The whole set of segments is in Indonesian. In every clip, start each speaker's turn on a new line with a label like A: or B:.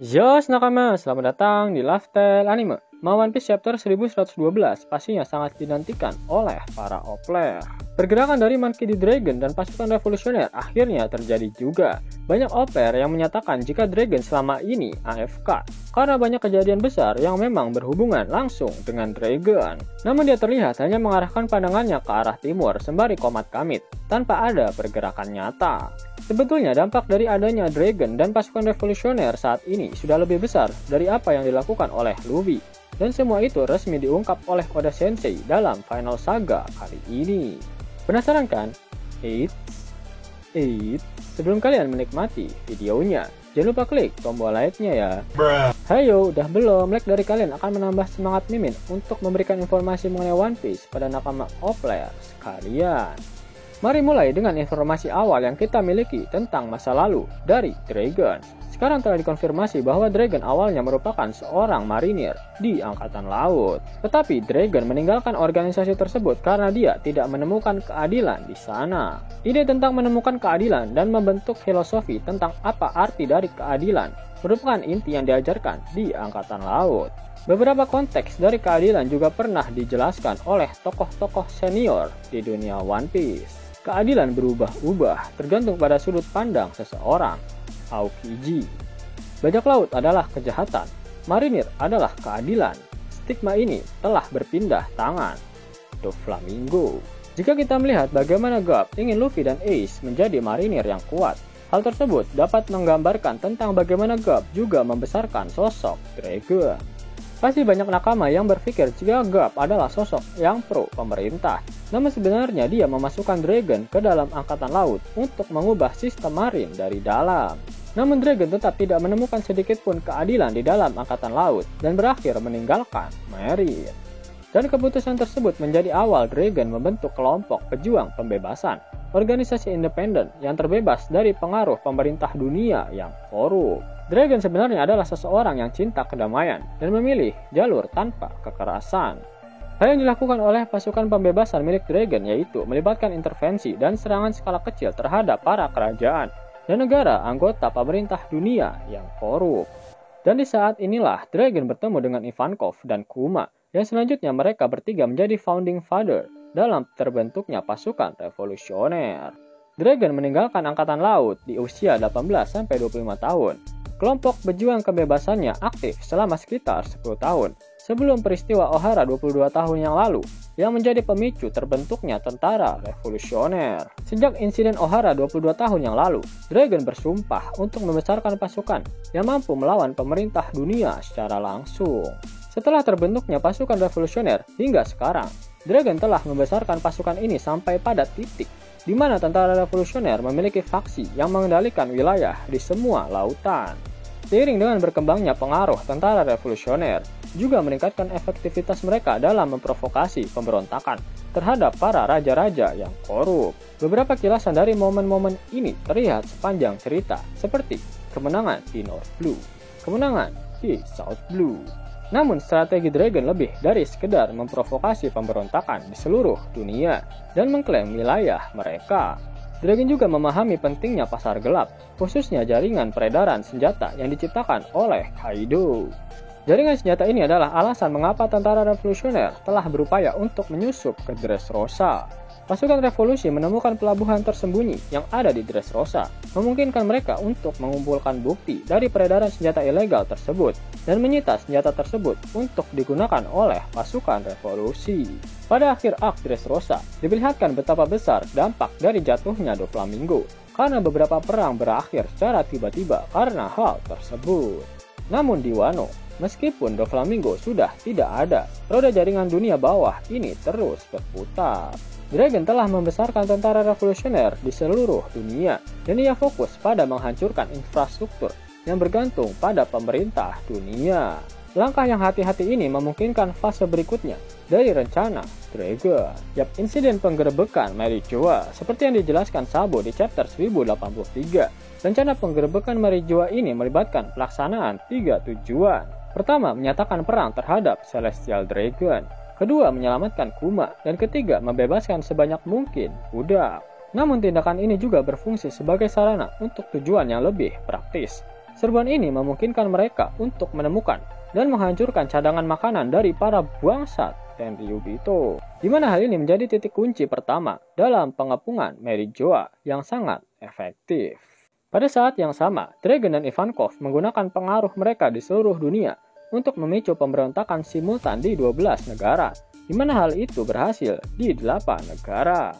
A: Yo nakama, selamat datang di Lifestyle Anime. One Piece chapter 1112 pastinya sangat dinantikan oleh para player. Pergerakan dari Monkey D. Dragon dan pasukan revolusioner akhirnya terjadi juga. Banyak player yang menyatakan jika Dragon selama ini AFK karena banyak kejadian besar yang memang berhubungan langsung dengan Dragon. Namun dia terlihat hanya mengarahkan pandangannya ke arah timur sembari komat kamit tanpa ada pergerakan nyata. Sebetulnya dampak dari adanya Dragon dan pasukan revolusioner saat ini sudah lebih besar dari apa yang dilakukan oleh Luffy. Dan semua itu resmi diungkap oleh Oda Sensei dalam Final Saga kali ini. Penasaran kan? Sebelum kalian menikmati videonya, jangan lupa klik tombol like-nya ya. Hayo, udah belum? Like dari kalian akan menambah semangat Mimin untuk memberikan informasi mengenai One Piece pada nakama player sekalian. Mari mulai dengan informasi awal yang kita miliki tentang masa lalu dari Dragon. Sekarang telah dikonfirmasi bahwa Dragon awalnya merupakan seorang marinir di Angkatan Laut. Tetapi Dragon meninggalkan organisasi tersebut karena dia tidak menemukan keadilan di sana. Ide tentang menemukan keadilan dan membentuk filosofi tentang apa arti dari keadilan merupakan inti yang diajarkan di Angkatan Laut. Beberapa konteks dari keadilan juga pernah dijelaskan oleh tokoh-tokoh senior di dunia One Piece. Keadilan berubah-ubah tergantung pada sudut pandang seseorang. Aokiji. Bajak laut adalah kejahatan, marinir adalah keadilan. Stigma ini telah berpindah tangan. Doflamingo. Jika kita melihat bagaimana Garp ingin Luffy dan Ace menjadi marinir yang kuat, hal tersebut dapat menggambarkan tentang bagaimana Garp juga membesarkan sosok Dragon. Pasti banyak nakama yang berpikir jika Garp adalah sosok yang pro pemerintah. Namun sebenarnya dia memasukkan Dragon ke dalam angkatan laut untuk mengubah sistem marin dari dalam. Namun Dragon tetap tidak menemukan sedikit pun keadilan di dalam angkatan laut dan berakhir meninggalkan Marine. Dan keputusan tersebut menjadi awal Dragon membentuk kelompok pejuang pembebasan, organisasi independen yang terbebas dari pengaruh pemerintah dunia yang korup. Dragon sebenarnya adalah seseorang yang cinta kedamaian dan memilih jalur tanpa kekerasan. Hal yang dilakukan oleh pasukan pembebasan milik Dragon yaitu melibatkan intervensi dan serangan skala kecil terhadap para kerajaan dan negara anggota pemerintah dunia yang korup. Dan di saat inilah Dragon bertemu dengan Ivankov dan Kuma, yang selanjutnya mereka bertiga menjadi founding father dalam terbentuknya pasukan revolusioner. Dragon meninggalkan angkatan laut di usia 18-25 tahun. Kelompok pejuang kebebasannya aktif selama sekitar 10 tahun sebelum peristiwa Ohara 22 tahun yang lalu yang menjadi pemicu terbentuknya tentara revolusioner. Sejak insiden Ohara 22 tahun yang lalu, Dragon bersumpah untuk membesarkan pasukan yang mampu melawan pemerintah dunia secara langsung. Setelah terbentuknya pasukan revolusioner hingga sekarang, Dragon telah membesarkan pasukan ini sampai pada titik di mana tentara revolusioner memiliki faksi yang mengendalikan wilayah di semua lautan. Seiring dengan berkembangnya pengaruh tentara revolusioner, juga meningkatkan efektivitas mereka dalam memprovokasi pemberontakan terhadap para raja-raja yang korup. Beberapa kilasan dari momen-momen ini terlihat sepanjang cerita, seperti kemenangan di North Blue, kemenangan di South Blue. Namun strategi Dragon lebih dari sekedar memprovokasi pemberontakan di seluruh dunia dan mengklaim wilayah mereka. Dragon juga memahami pentingnya pasar gelap, khususnya jaringan peredaran senjata yang diciptakan oleh Kaido. Jaringan senjata ini adalah alasan mengapa tentara revolusioner telah berupaya untuk menyusup ke Dressrosa. Pasukan revolusi menemukan pelabuhan tersembunyi yang ada di Dressrosa, memungkinkan mereka untuk mengumpulkan bukti dari peredaran senjata ilegal tersebut dan menyita senjata tersebut untuk digunakan oleh pasukan revolusi. Pada akhir arc Dressrosa, diperlihatkan betapa besar dampak dari jatuhnya Doflamingo karena beberapa perang berakhir secara tiba-tiba karena hal tersebut. Namun di Wano, meskipun Doflamingo sudah tidak ada, roda jaringan dunia bawah ini terus berputar. Dragon telah membesarkan tentara revolusioner di seluruh dunia dan ia fokus pada menghancurkan infrastruktur yang bergantung pada pemerintah dunia. Langkah yang hati-hati ini memungkinkan fase berikutnya dari rencana Dragon. Insiden penggerebekan Marijoa seperti yang dijelaskan Sabo di chapter 1083. Rencana penggerebekan Marijoa ini melibatkan pelaksanaan 3 tujuan. Pertama, menyatakan perang terhadap Celestial Dragon. Kedua, menyelamatkan Kuma. Dan ketiga, membebaskan sebanyak mungkin budak. Namun tindakan ini juga berfungsi sebagai sarana untuk tujuan yang lebih praktis. Serbuan ini memungkinkan mereka untuk menemukan dan menghancurkan cadangan makanan dari para bangsat Tenryubito, di mana hal ini menjadi titik kunci pertama dalam pengepungan Merijōa yang sangat efektif. Pada saat yang sama, Dragon dan Ivankov menggunakan pengaruh mereka di seluruh dunia untuk memicu pemberontakan simultan di 12 negara, di mana hal itu berhasil di 8 negara.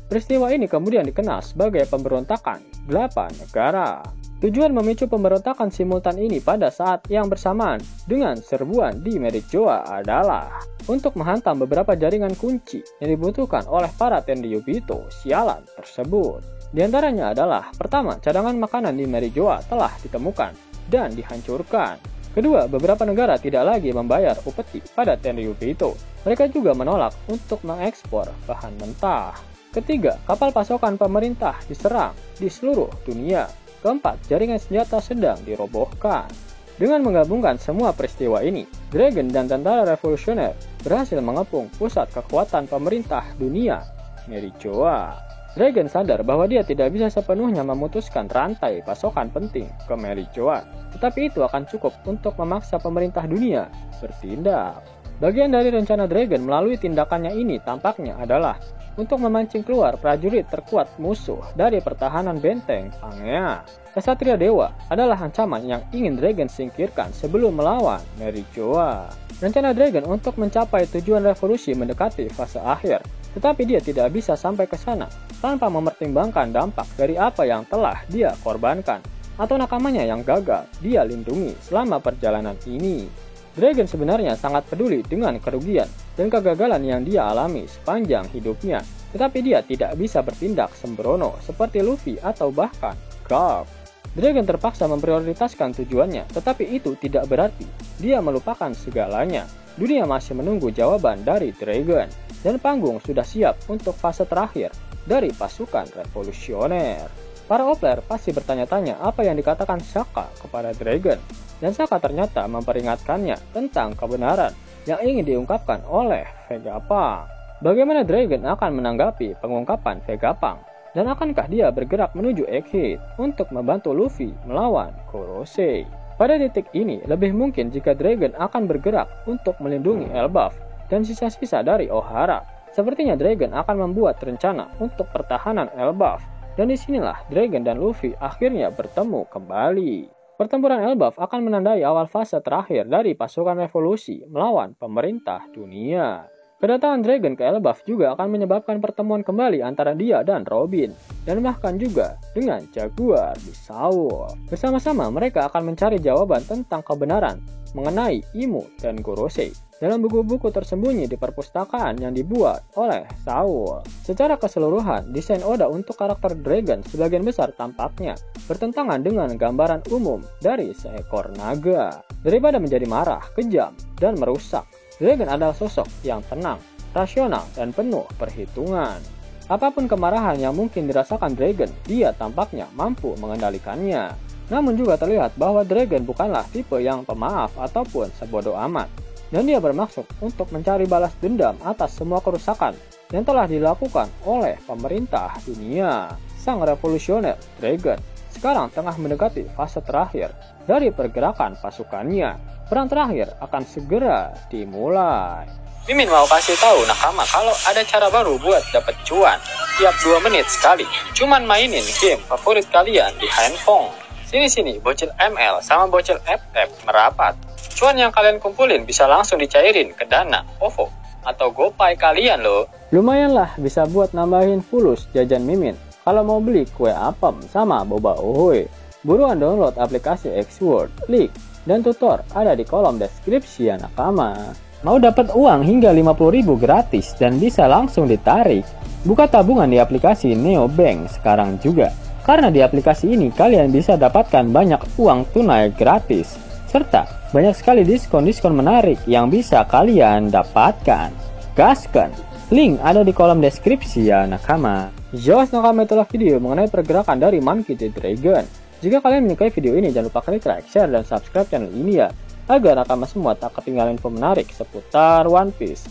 A: Peristiwa ini kemudian dikenal sebagai pemberontakan 8 negara. Tujuan memicu pemberontakan simultan ini pada saat yang bersamaan dengan serbuan di Merijōa adalah untuk menghantam beberapa jaringan kunci yang dibutuhkan oleh para Tenryubito sialan tersebut. Di antaranya adalah, pertama, cadangan makanan di Merijōa telah ditemukan dan dihancurkan. Kedua, beberapa negara tidak lagi membayar upeti pada Tenryubito. Mereka juga menolak untuk mengekspor bahan mentah. Ketiga, kapal pasokan pemerintah diserang di seluruh dunia. Keempat, jaringan senjata sedang dirobohkan. Dengan menggabungkan semua peristiwa ini, Dragon dan tentara revolusioner berhasil mengepung pusat kekuatan pemerintah dunia, Merijōa. Dragon sadar bahwa dia tidak bisa sepenuhnya memutuskan rantai pasokan penting ke Merijōa, tetapi itu akan cukup untuk memaksa pemerintah dunia bertindak. Bagian dari rencana Dragon melalui tindakannya ini tampaknya adalah untuk memancing keluar prajurit terkuat musuh dari pertahanan benteng Pangea. Kesatria Dewa adalah ancaman yang ingin Dragon singkirkan sebelum melawan Merijōa. Rencana Dragon untuk mencapai tujuan revolusi mendekati fase akhir, tetapi dia tidak bisa sampai ke sana tanpa mempertimbangkan dampak dari apa yang telah dia korbankan atau nakamanya yang gagal dia lindungi selama perjalanan ini. Dragon sebenarnya sangat peduli dengan kerugian dan kegagalan yang dia alami sepanjang hidupnya, tetapi dia tidak bisa bertindak sembrono seperti Luffy atau bahkan Garp. Dragon terpaksa memprioritaskan tujuannya, tetapi itu tidak berarti dia melupakan segalanya. Dunia masih menunggu jawaban dari Dragon, dan panggung sudah siap untuk fase terakhir dari pasukan revolusioner. Para opler pasti bertanya-tanya apa yang dikatakan Shaka kepada Dragon, dan Shaka ternyata memperingatkannya tentang kebenaran yang ingin diungkapkan oleh Vegapunk. Bagaimana Dragon akan menanggapi pengungkapan Vegapunk, dan akankah dia bergerak menuju Egghead untuk membantu Luffy melawan Gorosei? Pada titik ini, lebih mungkin jika Dragon akan bergerak untuk melindungi Elbaf dan sisa-sisa dari Ohara. Sepertinya Dragon akan membuat rencana untuk pertahanan Elbaf. Dan disinilah Dragon dan Luffy akhirnya bertemu kembali. Pertempuran Elbaf akan menandai awal fase terakhir dari pasukan revolusi melawan pemerintah dunia. Kedatangan Dragon ke Elbaf juga akan menyebabkan pertemuan kembali antara dia dan Robin, dan bahkan juga dengan Jaguar di Saul. Bersama-sama mereka akan mencari jawaban tentang kebenaran mengenai Imu dan Gorosei dalam buku-buku tersembunyi di perpustakaan yang dibuat oleh Saul. Secara keseluruhan, desain Oda untuk karakter Dragon sebagian besar tampaknya bertentangan dengan gambaran umum dari seekor naga. Daripada menjadi marah, kejam, dan merusak, Dragon adalah sosok yang tenang, rasional, dan penuh perhitungan. Apapun kemarahan yang mungkin dirasakan Dragon, dia tampaknya mampu mengendalikannya. Namun juga terlihat bahwa Dragon bukanlah tipe yang pemaaf ataupun sebodoh amat. Dan dia bermaksud untuk mencari balas dendam atas semua kerusakan yang telah dilakukan oleh pemerintah dunia. Sang revolusioner Dragon sekarang tengah mendekati fase terakhir dari pergerakan pasukannya. Perang terakhir akan segera dimulai. Mimin mau kasih tahu nakama kalau ada cara baru buat dapet cuan tiap 2 menit sekali. Cuman mainin game favorit kalian di handphone. Sini-sini bocil ML sama bocil FF merapat. Cuan yang kalian kumpulin bisa langsung dicairin ke Dana, OVO, atau GoPay kalian loh. Lumayan lah bisa buat nambahin fulus jajan Mimin kalau mau beli kue apem sama boba ohoy. Buruan download aplikasi X-Word, link dan tutor ada di kolom deskripsi ya nakama. Mau dapat uang hingga 50.000 gratis dan bisa langsung ditarik? Buka tabungan di aplikasi Neobank sekarang juga. Karena di aplikasi ini kalian bisa dapatkan banyak uang tunai gratis, serta banyak sekali diskon-diskon menarik yang bisa kalian dapatkan. Gaskan! Link ada di kolom deskripsi ya nakama. Jelas nakama, itulah video mengenai pergerakan dari Monkey D. Dragon. Jika kalian menyukai video ini, jangan lupa klik like, share, dan subscribe channel ini ya, agar nakama semua tak ketinggalan info menarik seputar One Piece.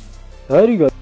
A: Arigatou.